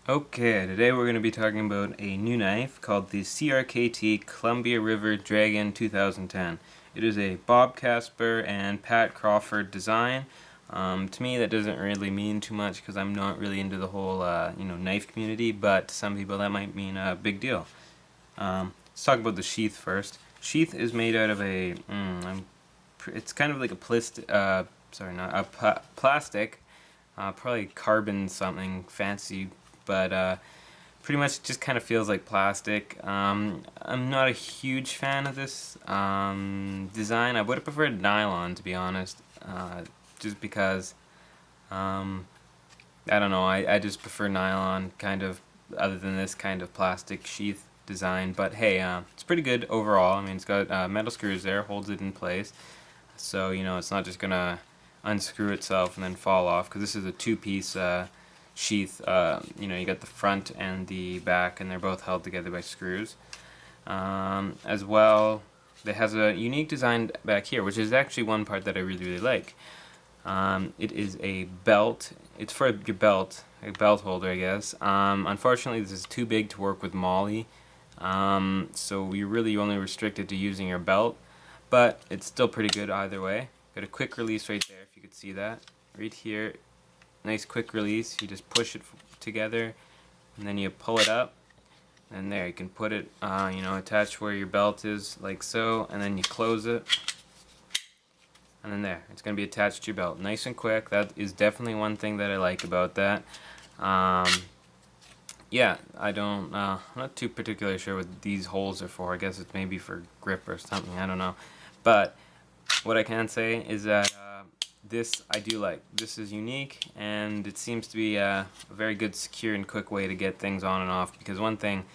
Okay, today we're going to be talking about a new knife called the CRKT Columbia River Dragon 2010. It is a Bob Casper and Pat Crawford design. To me, that doesn't really mean too much because I'm not really into the whole knife community, but to some people that might mean a big deal. Let's talk about the sheath first. Sheath is made out of it's kind of like a plastic, probably carbon something fancy, but pretty much just kind of feels like plastic. I'm not a huge fan of this design. I would have preferred nylon, to be honest, just because I don't know. I just prefer nylon, kind of, other than this kind of plastic sheath design. But hey, it's pretty good overall. I mean, it's got metal screws there, holds it in place, so it's not just gonna unscrew itself and then fall off. Because this is a two-piece sheath. You got the front and the back, and they're both held together by screws. As well, it has a unique design back here, which is actually one part that I really like. It is a belt. It's for your belt, a belt holder, I guess. Unfortunately, this is too big to work with MOLLE, so you're really only restricted to using your belt, but it's still pretty good either way. Got a quick release right there, if you could see that. Right here, nice quick release. You just push it together, and then you pull it up, and there, you can put it, attached where your belt is, like so, and then you close it. And then there, it's going to be attached to your belt. Nice and quick. That is definitely one thing that I like about that. Yeah, I'm not too particularly sure what these holes are for. I guess it's maybe for grip or something. I don't know. But what I can say is that this I do like. This is unique, and it seems to be a very good, secure, and quick way to get things on and off. Because one thing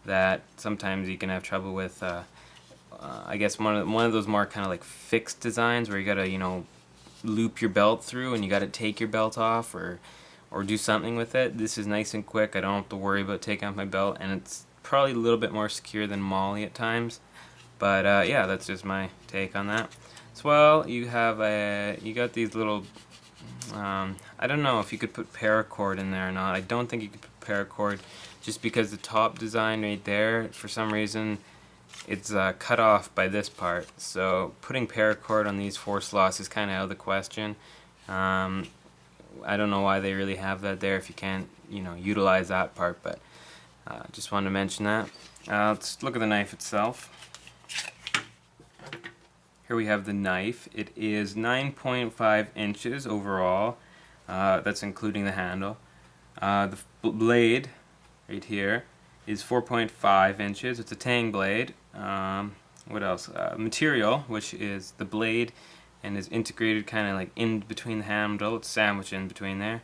that sometimes you can have trouble with, I guess one of those more kind of like fixed designs where you gotta loop your belt through and you gotta take your belt off or do something with it. This is nice and quick. I don't have to worry about taking off my belt, and it's probably a little bit more secure than MOLLE at times. But yeah, that's just my take on that. As well, you got these little I don't know if you could put paracord in there or not. I don't think you could put paracord, just because the top design right there, for some reason, it's cut off by this part. So putting paracord on these four slots is kind of out of the question. I don't know why they really have that there if you can't utilize that part, but just wanted to mention that. Let's look at the knife itself. Here we have the knife. It is 9.5 inches overall. That's including the handle. The blade right here is 4.5 inches. It's a tang blade. What else? Material, which is the blade and is integrated kind of like in between the handle. It's sandwiched in between there.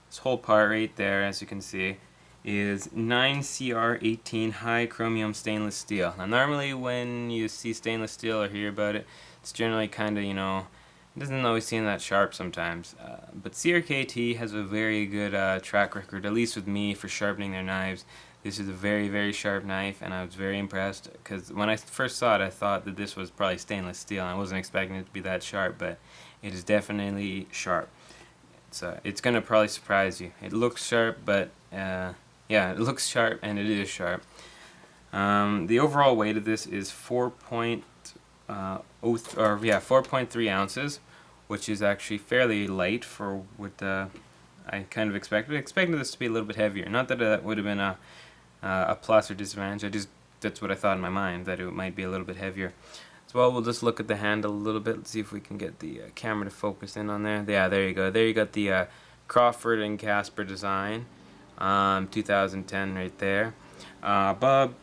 This whole part right there, as you can see, is 9CR18 high chromium stainless steel. Now normally when you see stainless steel or hear about it, it's generally kind of, it doesn't always seem that sharp sometimes. But CRKT has a very good track record, at least with me, for sharpening their knives. This is a very, very sharp knife, and I was very impressed because when I first saw it, I thought that this was probably stainless steel. I wasn't expecting it to be that sharp, but it is definitely sharp. It's going to probably surprise you. It looks sharp, but yeah, it looks sharp, and it is sharp. The overall weight of this is 4.3 ounces, which is actually fairly light for what I kind of expected. I expected this to be a little bit heavier. Not that that would have been a plus or disadvantage. That's what I thought in my mind, that it might be a little bit heavier. As well, we'll just look at the handle a little bit. Let's see if we can get the camera to focus in on there. Yeah, there you go. There you got the Crawford and Casper design, 2010 right there. Bob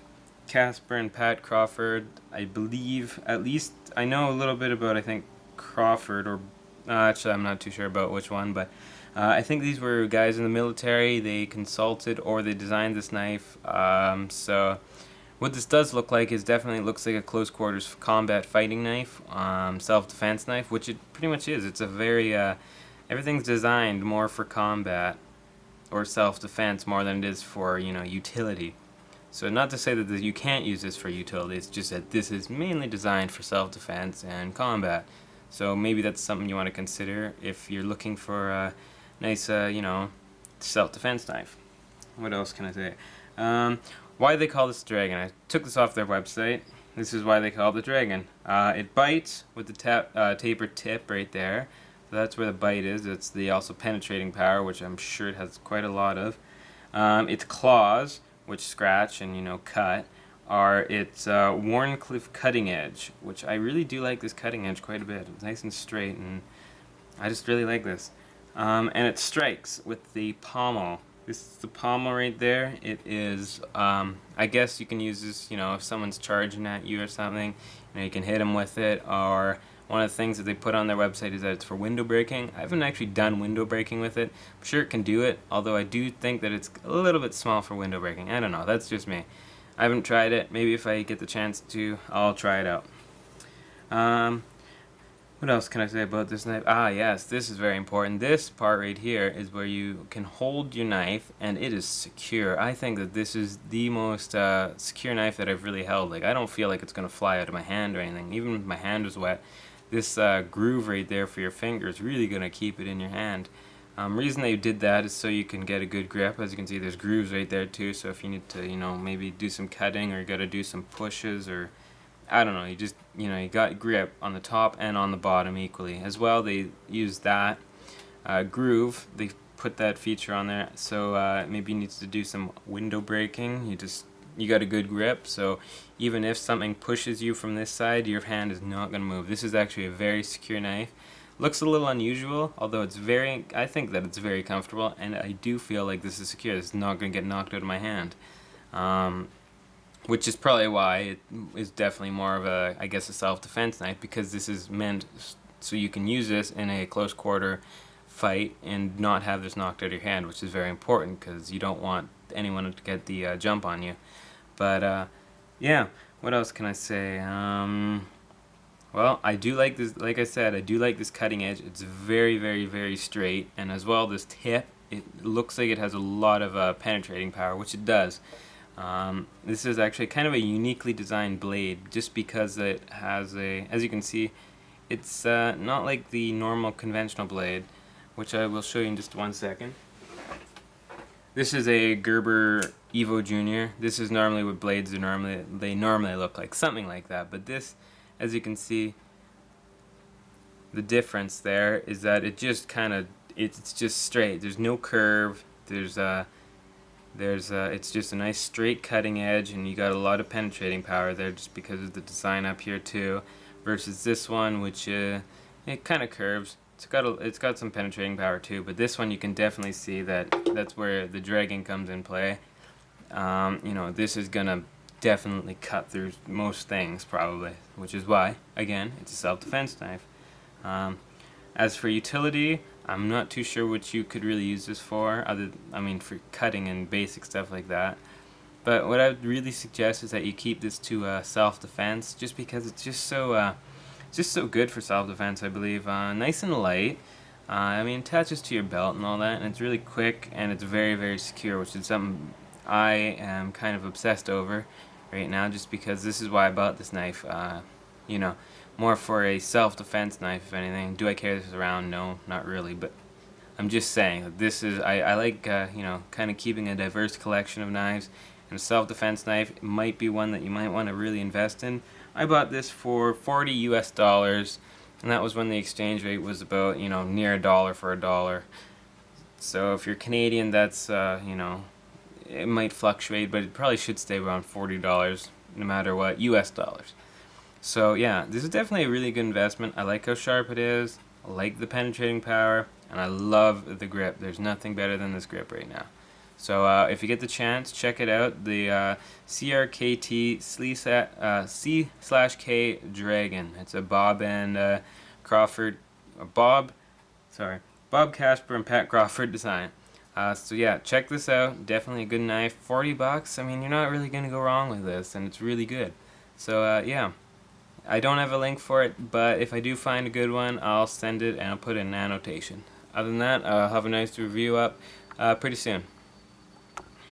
Casper and Pat Crawford, I believe, at least I know a little bit about, I think, Crawford, or actually I'm not too sure about which one, but I think these were guys in the military. They consulted or they designed this knife. So what this does look like is definitely looks like a close quarters combat fighting knife, self-defense knife, which it pretty much is. It's a very everything's designed more for combat or self-defense more than it is for utility. So not to say that you can't use this for utility, it's just that this is mainly designed for self-defense and combat. So maybe that's something you want to consider if you're looking for a nice, self-defense knife. what else can I say? Why they call this dragon? I took this off their website. This is why they call it the dragon. It bites with the tapered tip right there. So that's where the bite is. It's the also penetrating power, which I'm sure it has quite a lot of. Its claws, which scratch and cut, are its Warncliffe cutting edge, which I really do like this cutting edge quite a bit. It's nice and straight, and I just really like this. And it strikes with the pommel. This is the pommel right there. It is, I guess you can use this, if someone's charging at you or something, you can hit them with it. Or one of the things that they put on their website is that it's for window breaking. I haven't actually done window breaking with it. I'm sure it can do it, although I do think that it's a little bit small for window breaking. I don't know, that's just me. I haven't tried it. Maybe if I get the chance to, I'll try it out. What else can I say about this knife? Yes, this is very important. This part right here is where you can hold your knife, and it is secure. I think that this is the most secure knife that I've really held. Like, I don't feel like it's going to fly out of my hand or anything. Even if my hand was wet, this groove right there for your finger is really going to keep it in your hand. Reason they did that is so you can get a good grip. As you can see, there's grooves right there too, so if you need to, maybe do some cutting, or you got to do some pushes, or I don't know, you just, you got grip on the top and on the bottom equally. As well, they use that groove, they put that feature on there, so maybe you need to do some window breaking. You got a good grip, so even if something pushes you from this side, your hand is not going to move. This is actually a very secure knife. Looks a little unusual, although I think that it's very comfortable, and I do feel like this is secure. It's not going to get knocked out of my hand. Which is probably why it is definitely more of a, I guess, a self-defense knife, because this is meant so you can use this in a close quarter fight and not have this knocked out of your hand, which is very important because you don't want anyone to get the jump on you. But yeah, what else can I say? Well, I do like this. Like I said, I do like this cutting edge. It's very, very, very straight, and as well, this tip, it looks like it has a lot of penetrating power, which it does. This is actually kind of a uniquely designed blade, just because it has as you can see, it's not like the normal conventional blade, which I will show you in just 1 second. This is a Gerber Evo Junior. This is normally what blades they normally look like, something like that. But this, as you can see, the difference there is that it just it's just straight. There's no curve. It's just a nice straight cutting edge, and you got a lot of penetrating power there just because of the design up here too, versus this one, which it kind of curves. It's got some penetrating power too, but this one you can definitely see that's where the dragging comes in play. This is gonna definitely cut through most things probably, which is why, again, it's a self-defense knife. As for utility, I'm not too sure what you could really use this for, for cutting and basic stuff like that. But what I would really suggest is that you keep this to self-defense, just because it's just so good for self-defense, I believe. Nice and light. It attaches to your belt and all that, and it's really quick, and it's very, very secure, which is something I am kind of obsessed over right now, just because this is why I bought this knife. More for a self-defense knife, if anything. Do I carry this around? No, not really, but I'm just saying that this is, I like, kind of keeping a diverse collection of knives, and a self-defense knife might be one that you might want to really invest in. I bought this for $40 US, and that was when the exchange rate was about, near $1 for $1. So if you're Canadian, that's, it might fluctuate, but it probably should stay around $40 no matter what, US dollars. So yeah, this is definitely a really good investment. I like how sharp it is, I like the penetrating power, and I love the grip. There's nothing better than this grip right now. So if you get the chance, check it out. The CRKT C/K Dragon. It's a Bob and Bob Casper and Pat Crawford design. So yeah, check this out. Definitely a good knife. $40. You're not really gonna go wrong with this, and it's really good. So yeah. I don't have a link for it, but if I do find a good one, I'll send it and I'll put it in an annotation. Other than that, I'll have a nice review up pretty soon.